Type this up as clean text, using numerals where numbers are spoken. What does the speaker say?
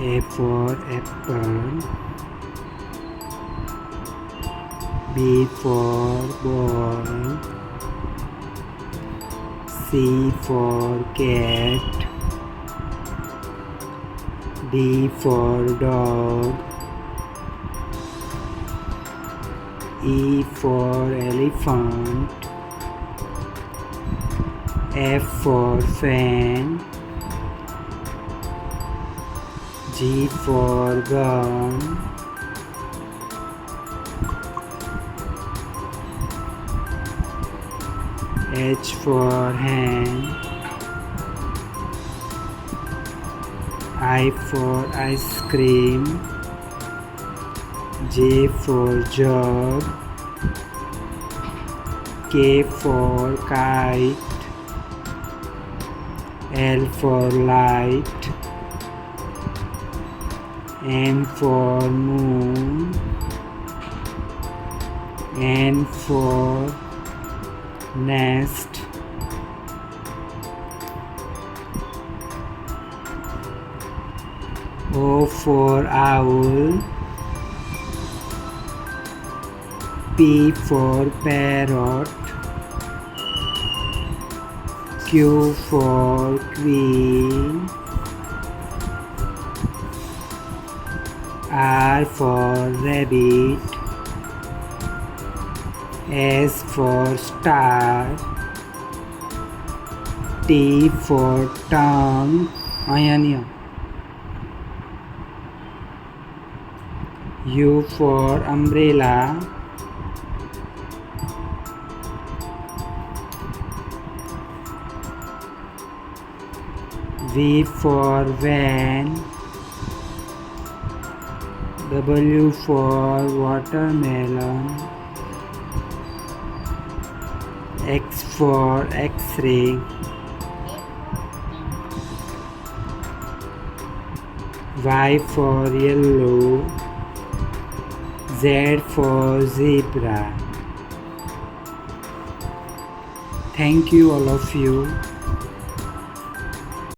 A for apple. B for ball. C for cat. D for dog. E for elephant. F for fan. G for gun. H for hand. I for ice cream. J for jug. K for kite. L for light. M for moon. N for nest. O for owl. P for parrot. Q for queen. R for rabbit. S for star. T for tongue. U for umbrella. V for van. W for watermelon. X for X-ray. Y for yellow. Z for zebra. Thank you all of you.